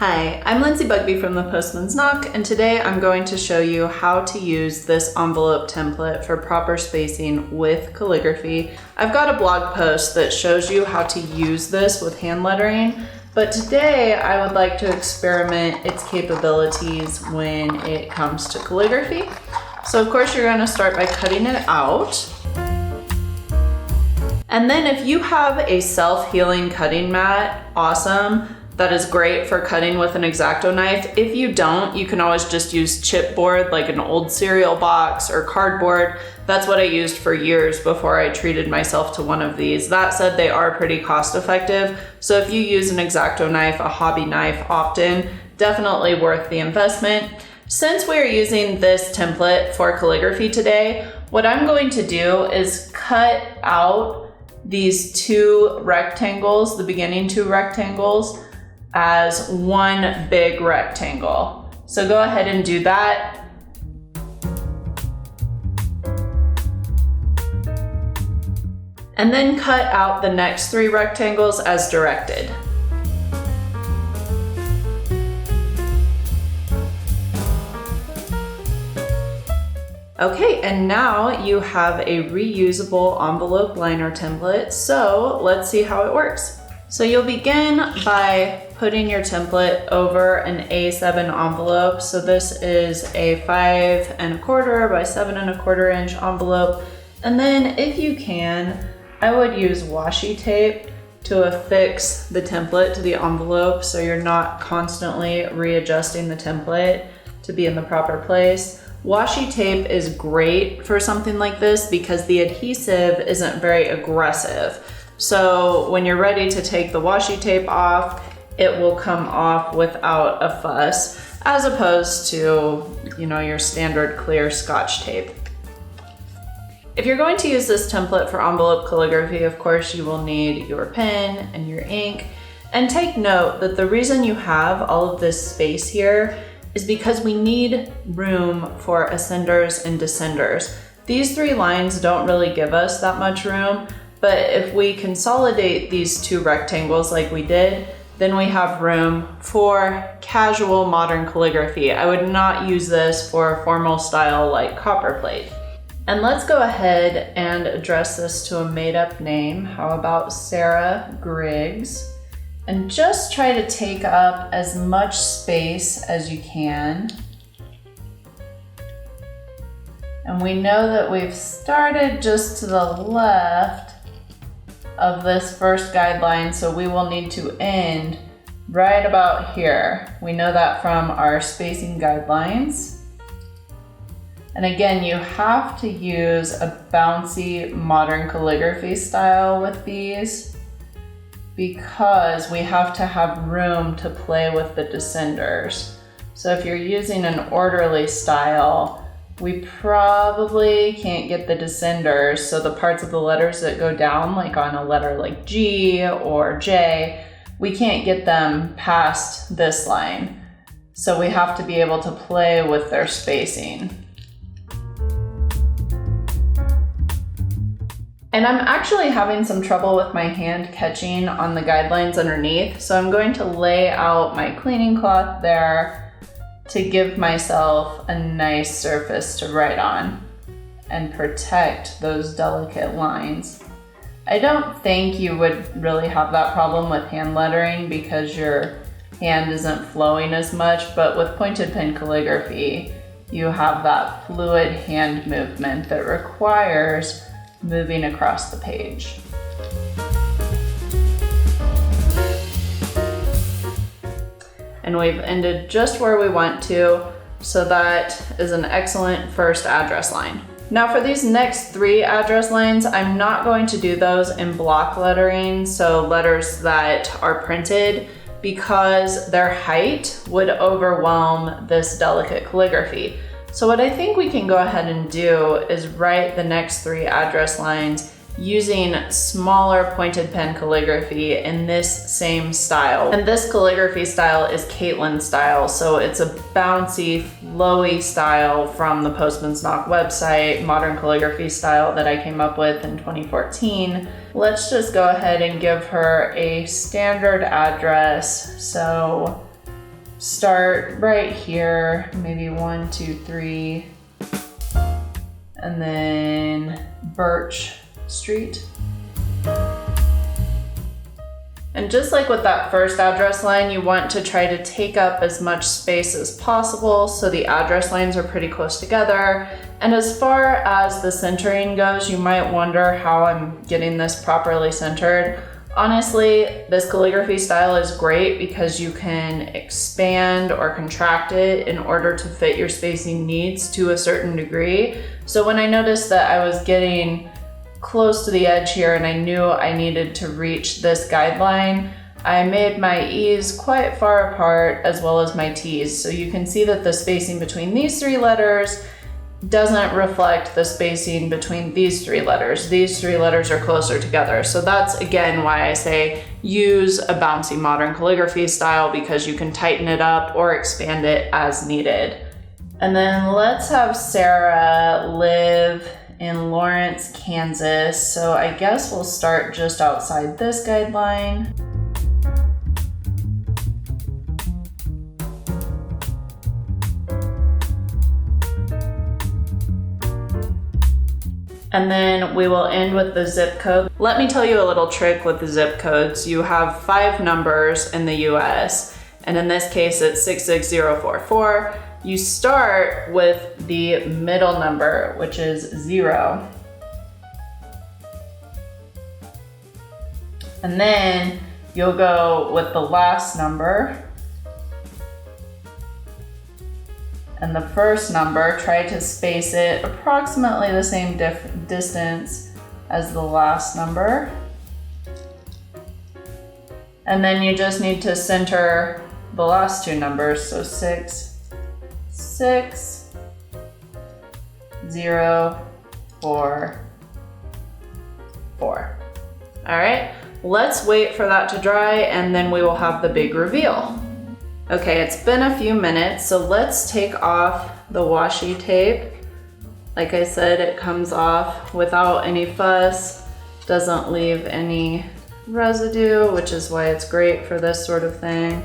Hi, I'm Lindsay Bugby from the Postman's Knock, and today I'm going to show you how to use this envelope template for proper spacing with calligraphy. I've got a blog post that shows you how to use this with hand lettering, but today I would like to experiment its capabilities when it comes to calligraphy. So of course you're going to start by cutting it out. And then if you have a self-healing cutting mat, awesome. That is great for cutting with an X-Acto knife. If you don't, you can always just use chipboard like an old cereal box or cardboard. That's what I used for years before I treated myself to one of these. That said, they are pretty cost effective. So if you use an X-Acto knife, a hobby knife often, definitely worth the investment. Since we're using this template for calligraphy today, what I'm going to do is cut out these two rectangles, the beginning two rectangles, as one big rectangle. So go ahead and do that. And then cut out the next three rectangles as directed. Okay, and now you have a reusable envelope liner template, so let's see how it works. So you'll begin by putting your template over an A7 envelope. So this is a 5 1/4 by 7 1/4 inch envelope. And then if you can, I would use washi tape to affix the template to the envelope so you're not constantly readjusting the template to be in the proper place. Washi tape is great for something like this because the adhesive isn't very aggressive. So when you're ready to take the washi tape off, it will come off without a fuss, as opposed to, your standard clear Scotch tape. If you're going to use this template for envelope calligraphy, of course, you will need your pen and your ink. And take note that the reason you have all of this space here is because we need room for ascenders and descenders. These three lines don't really give us that much room, but if we consolidate these two rectangles like we did, then we have room for casual modern calligraphy. I would not use this for formal style like copperplate. And let's go ahead and address this to a made-up name. How about Sarah Griggs? And just try to take up as much space as you can. And we know that we've started just to the left of this first guideline, so we will need to end right about here. We know that from our spacing guidelines. And again, you have to use a bouncy modern calligraphy style with these because we have to have room to play with the descenders. So if you're using an orderly style, we probably can't get the descenders, so the parts of the letters that go down, like on a letter like G or J, we can't get them past this line. So we have to be able to play with their spacing. And I'm actually having some trouble with my hand catching on the guidelines underneath, so I'm going to lay out my cleaning cloth there to give myself a nice surface to write on and protect those delicate lines. I don't think you would really have that problem with hand lettering because your hand isn't flowing as much, but with pointed pen calligraphy, you have that fluid hand movement that requires moving across the page. And we've ended just where we want to, so that is an excellent first address line. Now for these next three address lines, I'm not going to do those in block lettering, so letters that are printed, because their height would overwhelm this delicate calligraphy. So what I think we can go ahead and do is write the next three address lines using smaller pointed pen calligraphy in this same style. And this calligraphy style is Caitlin style, so it's a bouncy, flowy style from the Postman's Knock website, modern calligraphy style that I came up with in 2014. Let's just go ahead and give her a standard address. So start right here, maybe 1, 2, 3, and then Birch Street. And just like with that first address line, you want to try to take up as much space as possible so the address lines are pretty close together. And as far as the centering goes, you might wonder how I'm getting this properly centered. Honestly, this calligraphy style is great because you can expand or contract it in order to fit your spacing needs to a certain degree. So when I noticed that I was getting close to the edge here and I knew I needed to reach this guideline, I made my E's quite far apart as well as my T's. So you can see that the spacing between these 3 letters doesn't reflect the spacing between these 3 letters. These 3 letters are closer together. So that's again why I say use a bouncy modern calligraphy style, because you can tighten it up or expand it as needed. And then let's have Sarah live in Lawrence, Kansas. So I guess we'll start just outside this guideline. And then we will end with the zip code. Let me tell you a little trick with the zip codes. You have 5 numbers in the US, and in this case it's 66044. You start with the middle number, which is 0. And then you'll go with the last number. And the first number, try to space it approximately the same distance as the last number. And then you just need to center the last 2 numbers, so 6, 6, 0, 4, 4. All right, let's wait for that to dry and then we will have the big reveal. Okay, it's been a few minutes, so let's take off the washi tape. Like I said, it comes off without any fuss, doesn't leave any residue, which is why it's great for this sort of thing.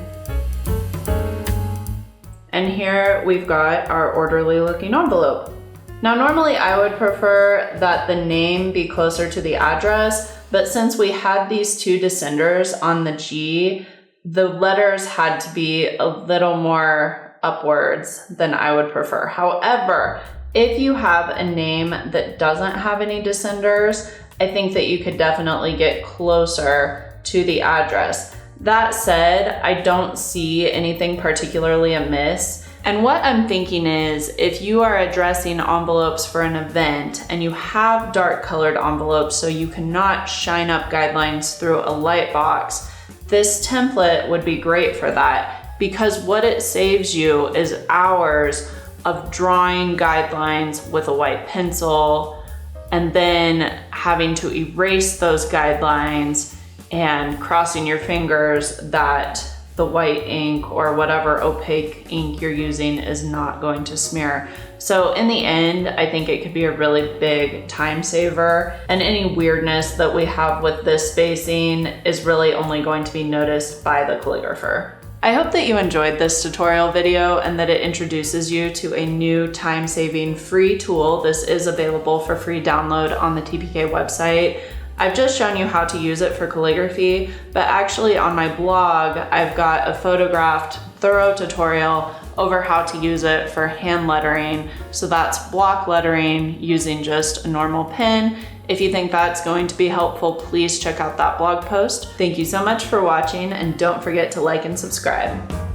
And here we've got our orderly looking envelope. Now normally I would prefer that the name be closer to the address, but since we had these 2 descenders on the G, the letters had to be a little more upwards than I would prefer. However, if you have a name that doesn't have any descenders, I think that you could definitely get closer to the address. That said, I don't see anything particularly amiss. And what I'm thinking is, if you are addressing envelopes for an event and you have dark colored envelopes so you cannot shine up guidelines through a light box, this template would be great for that, because what it saves you is hours of drawing guidelines with a white pencil and then having to erase those guidelines and crossing your fingers that the white ink or whatever opaque ink you're using is not going to smear. So in the end, I think it could be a really big time saver, and any weirdness that we have with this spacing is really only going to be noticed by the calligrapher. I hope that you enjoyed this tutorial video and that it introduces you to a new time-saving free tool. This is available for free download on the TPK website. I've just shown you how to use it for calligraphy, but actually on my blog, I've got a photographed, thorough tutorial over how to use it for hand lettering. So that's block lettering using just a normal pen. If you think that's going to be helpful, please check out that blog post. Thank you so much for watching, and don't forget to like and subscribe.